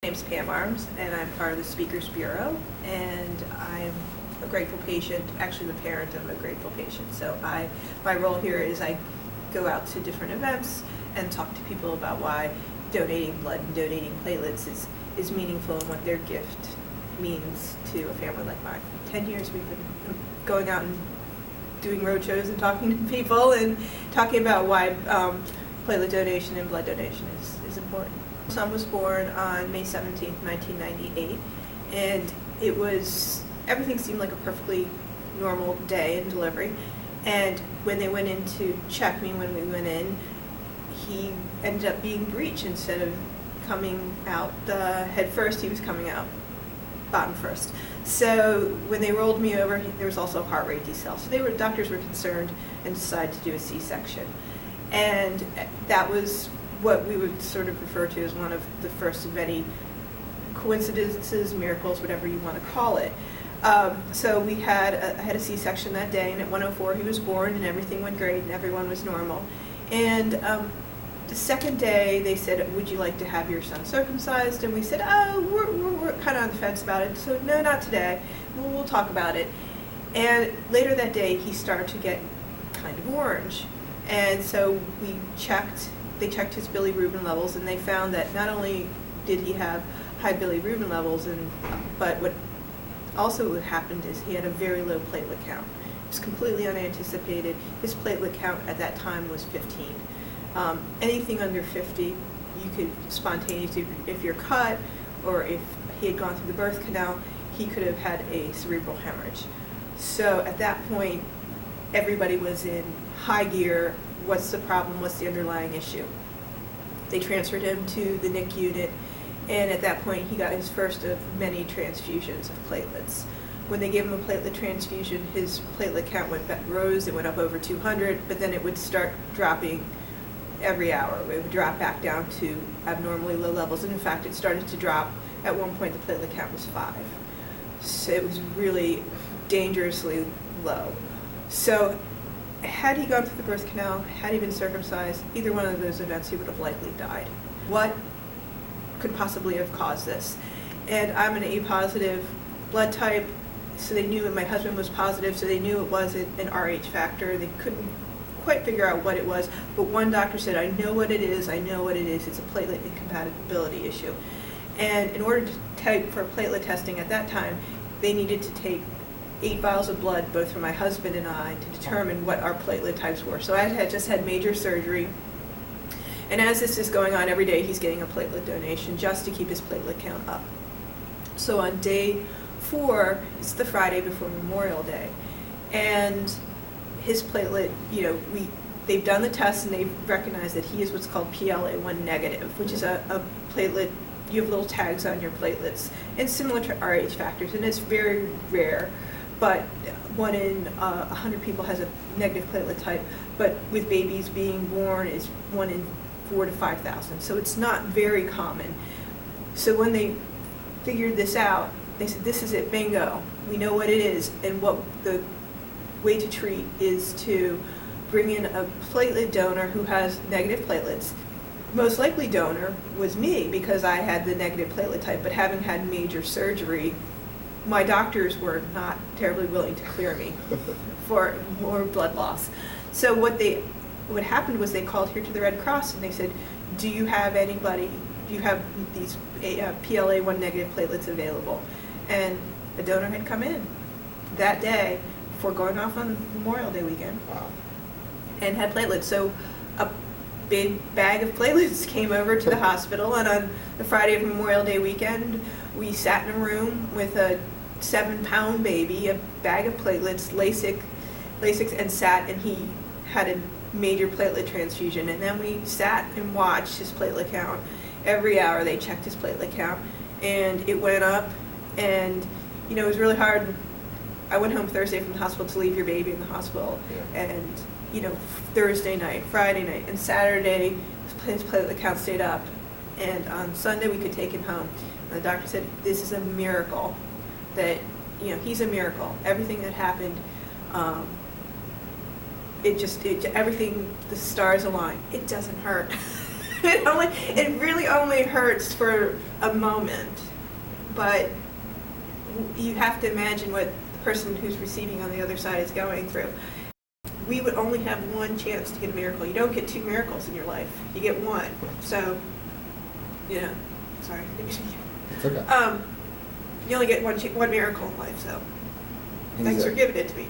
My name's Pam Arms, and I'm part of the Speakers Bureau, and I'm a grateful patient, actually the parent of a grateful patient. So my role here is I go out to different events and talk to people about why donating blood and donating platelets is meaningful and what their gift means to a family like mine. 10 years we've been going out and doing roadshows and talking to people and talking about why platelet donation and blood donation is important. My son was born on May 17th, 1998, and everything seemed like a perfectly normal day in delivery. And when they went in to check me when we went in, he ended up being breech. Instead of coming out head first, he was coming out bottom first. So when they rolled me over, there was also a heart rate decel. So doctors were concerned and decided to do a C-section. And that was what we would sort of refer to as one of the first of many coincidences, miracles, whatever you want to call it. So I had a C-section that day, and at 1:04 he was born, and everything went great, and everyone was normal. And the second day they said, "Would you like to have your son circumcised?" And we said, "Oh, we're kind of on the fence about it, so no, not today. We'll talk about it." And later that day he started to get kind of orange, and so they checked his bilirubin levels, and they found that not only did he have high bilirubin levels, but what also happened is he had a very low platelet count. It was completely unanticipated. His platelet count at that time was 15. Anything under 50, you could spontaneously, if you're cut or if he had gone through the birth canal, he could have had a cerebral hemorrhage. So at that point, everybody was in high gear. What's the problem? What's the underlying issue? They transferred him to the NICU unit, and at that point he got his first of many transfusions of platelets. When they gave him a platelet transfusion, his platelet count rose, it went up over 200, but then it would start dropping every hour. It would drop back down to abnormally low levels, and in fact it started to drop. At one point the platelet count was 5. So it was really dangerously low. So had he gone through the birth canal, had he been circumcised, either one of those events, he would have likely died. What could possibly have caused this? And I'm an A positive blood type, so they knew, and my husband was positive, so they knew it wasn't an RH factor. They couldn't quite figure out what it was, but one doctor said, I know what it is, it's a platelet incompatibility issue. And in order to type for platelet testing at that time, they needed to take 8 vials of blood, both for my husband and I, to determine what our platelet types were. So I had just had major surgery, and as this is going on every day, he's getting a platelet donation just to keep his platelet count up. So on day 4, it's the Friday before Memorial Day, and his platelet, they've done the test and they've recognized that he is what's called PLA1 negative, which is a platelet. You have little tags on your platelets, and similar to RH factors, and it's very rare. But 1 in 100 people has a negative platelet type, but with babies being born, it's 1 in 4 to 5,000. So it's not very common. So when they figured this out, they said, this is it, bingo. We know what it is, and what the way to treat is to bring in a platelet donor who has negative platelets. Most likely donor was me, because I had the negative platelet type, but having had major surgery, my doctors were not terribly willing to clear me for more blood loss. So what happened was they called here to the Red Cross and they said, do you have these PLA1 negative platelets available? And a donor had come in that day before going off on Memorial Day weekend. Wow. And had platelets. So a big bag of platelets came over to the hospital, and on the Friday of Memorial Day weekend, we sat in a room with a 7-pound baby, a bag of platelets, Lasix, and sat, and he had a major platelet transfusion. And then we sat and watched his platelet count. Every hour they checked his platelet count, and it went up, and it was really hard. I went home Thursday from the hospital to leave your baby in the hospital, and Thursday night, Friday night, and Saturday his platelet count stayed up, and on Sunday we could take him home. And the doctor said, this is a miracle, that he's a miracle. Everything that happened, everything, the stars aligned. It doesn't hurt. It really only hurts for a moment, but you have to imagine what the person who's receiving on the other side is going through. We would only have one chance to get a miracle. You don't get 2 miracles in your life. You get one. So, sorry. It's okay. You only get one miracle in life, so thanks for giving it to me.